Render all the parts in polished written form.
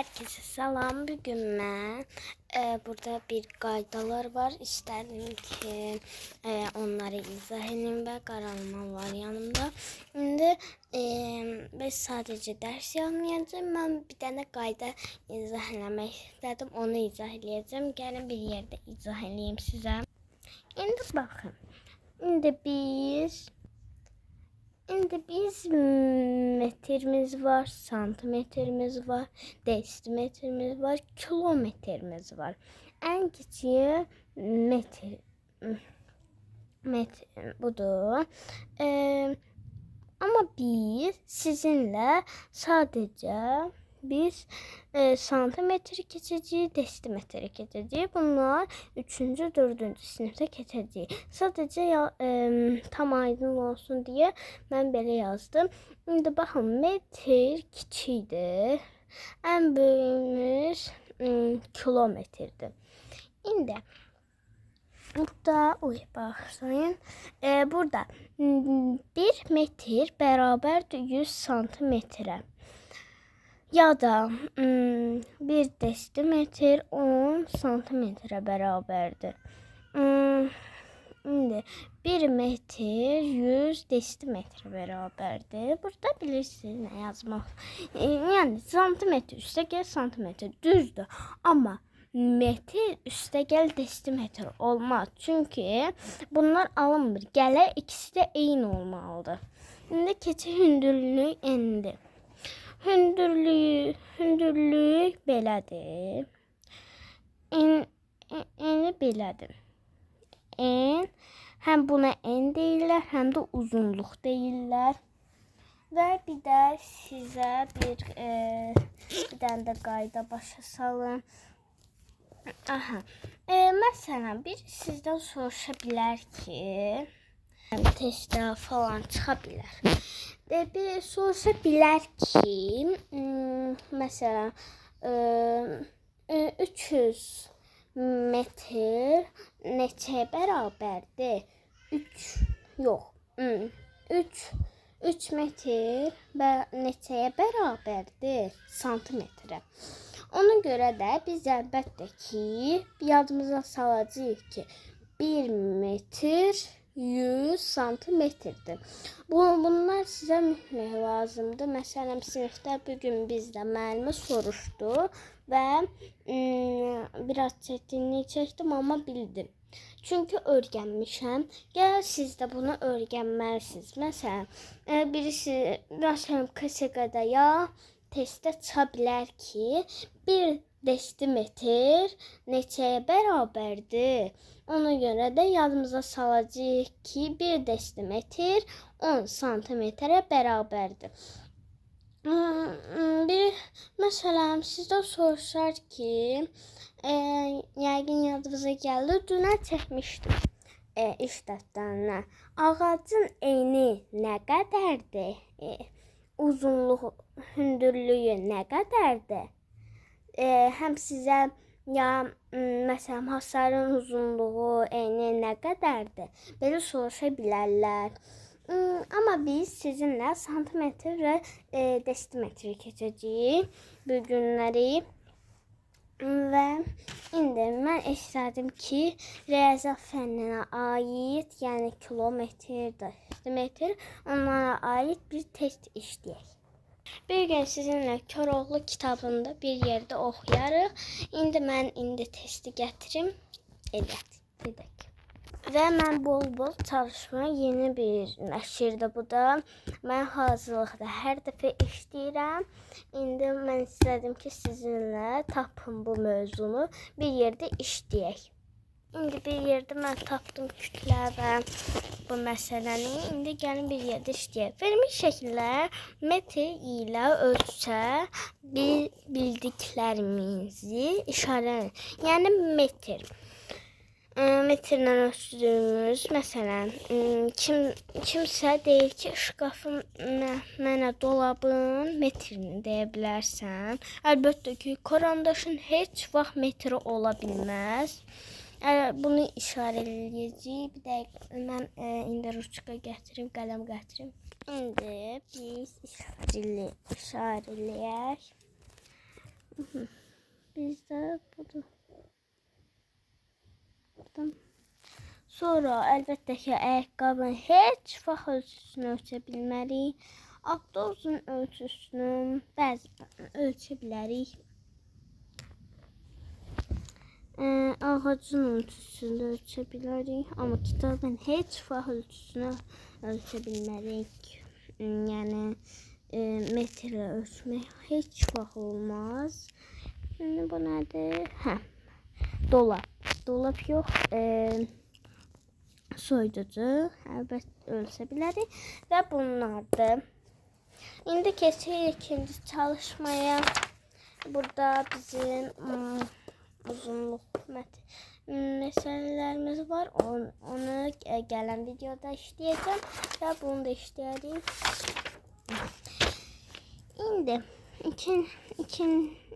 Herkese salam. Bugün ben burada bir qaydalar var. İstedim ki onları izah edeyim ve kanalıma var yanımda. Şimdi biz sadece ders yapmayacağım. Ben bir tane qayda izah etmek istedim. Onu izah edeceğim. Gelin bir yerde izah edeyim size. Şimdi bakın. Şimdi biz metremiz var, santimetremiz var, desimetremiz var, kilometremiz var. En küçüğü metre budur. Ama biz sizinle sadece biz santimetre keçəcəyik, desimetre keçəcəyik. Bunlar 3-cü, 4-cü sinifdə keçəcəyik. Sadəcə tam aydın olsun deyə mən belə yazdım. İndi baxın, metr kiçikdir. Ən böyüyümüz kilometrdir. İndi burada baxın. Burada 1 metr bərabərdir 100 santimetrə. Ya da 1 desimetr 10 santimetre beraberdir. Şimdi 1 metr 100 desimetre beraberdir. Burada bilirsiniz ne yazmak. Yani santimetre üstə gəl santimetre düzdür. Ama metr üstə gəl desimetre olmaz. Çünkü bunlar alınmır. Gələ ikisi de eyni olmalıdır. Şimdi keçi hündürlüğü endir. Hündürlüğü belədir. Eni belədir. Həm buna en deyirlər, həm də uzunluq deyirlər. Və bir də sizə bir dənə də qayda başa salım. Məsələn, bir sizdən soruşa bilər ki, testdə falan çıxa bilər. Bir soruşa bilər ki, məsələn, 300 metr neçəyə bərabərdir? 3 metr neçəyə bərabərdir? Santimetrə. Ona görə də biz əlbəttə ki, yadımıza salacağıq ki, 1 metr 100 santimetrdir. Bunlar sizə mütləq lazımdır. Məsələn, sinifdə bugün bizdə müəllimə soruşdu və biraz çətinlik çəkdim, amma bildim. Çünki öyrənmişəm. Gəl siz də bunu öyrənməlisiniz. Məsələn, birisi KSQ-da ya testdə çıxa bilər ki, 1 desimetr neçəyə bərabərdir? Ona görə də yadımıza salacağıq ki, 1 desimetr 10 santimetrə bərabərdir. Məsələn, sizdən soruşar ki, yəqin yadınıza gəldi, dünən çəkmişdim iş dəftərinə. Ağacın eni nə qədərdir? Uzunluğu, hündürlüyü nə qədərdir? Həm sizə ya məsələn hasarın uzunluğu, eni nə qədərdir? Belə soruşa bilərlər. Amma biz sizinlə santimetr və desimetri keçəcəyik bu günləri. Və indi mən istədim ki, riyaziyyat fənninə aid, yəni kilometr, desimetr, onlara aid bir test işləyək. Bir gün sizinlə Koroğlu kitabında bir yerdə oxuyarıq. İndi mən testi gətirim, edək. Və mən bol çalışma yeni bir nəşirdir bu da. Mən hazırlıqda hər dəfə işləyirəm. İndi mən istədim ki, sizinlə tapın bu mövzunu, bir yerdə işləyək. İndi bir yerdə mən tapdım kütləvə bu məsələni. İndi gəlin bir yerdə işləyək. Verilmiş şəkillər metr ilə ölçsə bildiklərimizi işarələyin. Yəni metr. Metrlə ölçdüyümüz, məsələn, kimsə deyir ki, şkafın mənə dolabın metrini deyə bilərsən. Əlbəttə ki, karandaşın heç vaxt metri ola bilməz. Bunu işarələyəcəyik. Bir dəqiqə mən indi ruçka gətirim, qələm gətirim. İndi biz işarələyək. də budur. Sonra əlbəttə ki, ayaqqabının heç vaxt ölçüsünü ölçə bilmərik. Avtobusun ölçüsünü bəzən ölçə bilərik. Ağacın ölçüsünü ölçə bilərik. Amma kitabın heç vaxt ölçüsünü ölçə bilmərik. Yəni metrlə ölçmək heç vaxt olmaz. Şimdi bu nədir? Dolap. Dolap yox. Soyuducu. Əlbəttə ölçə bilərik. Və bunlardır. İndi keçirik ikinci çalışmaya. Burada bizim uzunluq məsələlərimiz var. Onu gələn videoda işləyəcəm və bunu da işləyərik. İndi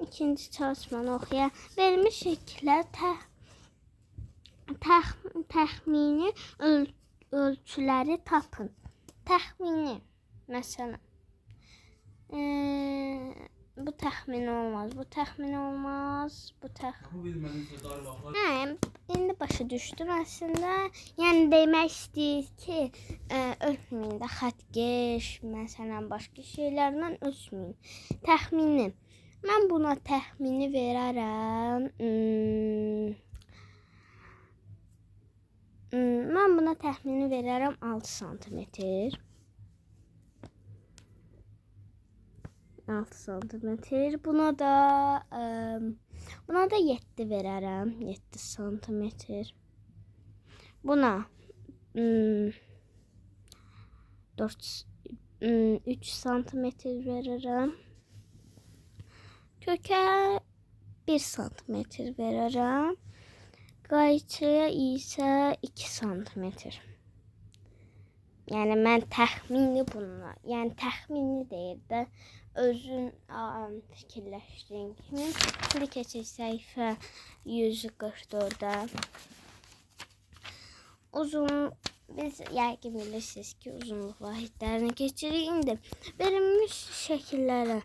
ikinci çalışmanı oxuya. Verilmiş şəkillər təxmini ölçüləri tapın. Təxmini, məsələn. Bu təxmin olmaz, bu təxmin olmaz, bu təxmin... İndi başa düşdüm əslində. Yəni demək istəyir ki, ölçməyin də xəttkeş, məsələn, başqa şeylərlə ölçməyin. Təxmini. Mən buna təxmini verərəm. Mən buna təxmini verərəm 6 santimetr. 6 santimetr. Buna da 7 verərəm. 7 santimetr. Buna 3 santimetr verərəm. Kökə 1 santimetr verərəm. Qayçıya isə 2 santimetr. Yəni mən təxmini bunlar, yəni təxmini deyir də özün fikirləşdiyin kimi. Şimdi keçək səhifə 144-ə. Biz yəqin bilirsiniz ki, uzunluq vahidlərini keçirik. İndi verilmiş şəkillərə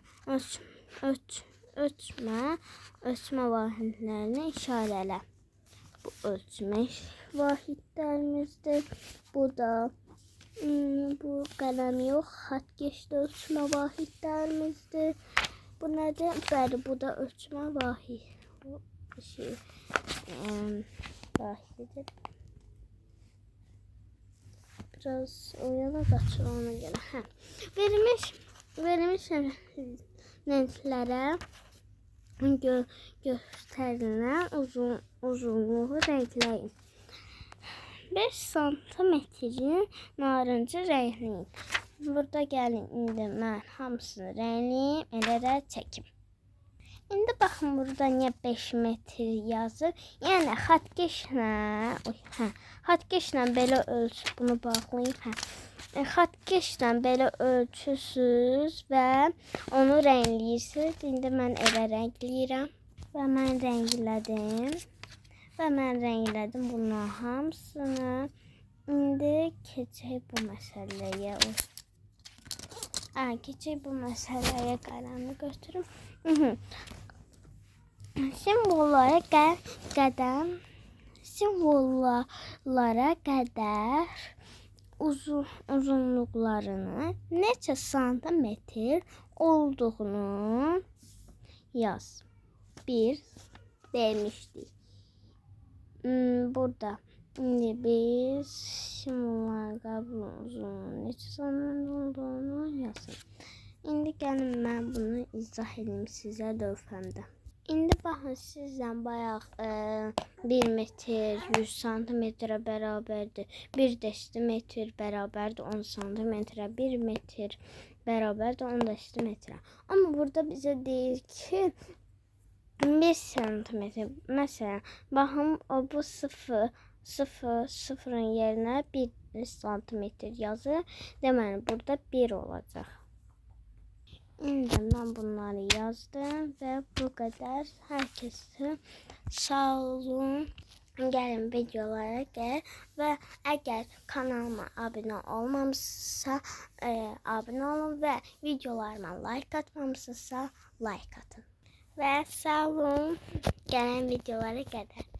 ölçmə vahidlərini işarələ. Bu ölçmə vahidlərimizdir. Bu da bu qələm yox, xəttkeşdə ölçmə vahidlərimizdir. Bu nədir? Bəli, bu da ölçmə vahididir. Biraz oyana qaçır ona görə. Verilmiş renklərə göstərilən uzunluğu renkləyin. 5 santimetrin narıncı rəngləyin. Burada gəlin, indi mən hamısını rəngləyim, elə də çəkim. İndi baxın, burada niyə 5 metr yazır? Yəni xəttkeşlə belə ölçüb bunu bağlayın. Xəttkeşlə belə ölçüsüz və onu rəngləyirsiniz. İndi mən elə rəngləyirəm və mən rənglədim. Bunların hamısını. İndi keçək bu məsələyə. Qələmi götürüm. Simvollara qədər uzunluqlarını neçə santimetr olduğunu yaz. 1 vermişdik. Burada indi biz simvolların qabının uzunluğu neçə santimetr olduğunu yazın. İndi gəlin mən bunu izah edeyim sizə lövhəmdə. İndi baxın, sizdən bayaq 1 metr 100 santimetrə bərabərdir. 1 desimetr bərabərdir 10 santimetrə. 1 metr bərabərdir 10 desimetrə. Amma burada bizə deyir ki 1 santimetr. Məsələn, baxın, bu sıfırın yerinə 1 santimetr yazır. Deməli, burada 1 olacaq. İndi mən bunları yazdım və bu qədər. Hər kəsə sağ olun. Gəlin videolara gəl və əgər kanalıma abunə olmamışsınızsa abunə olun və videolarıma like atmamışsınızsa like atın. Və sağ olun. gelen videolara kadar.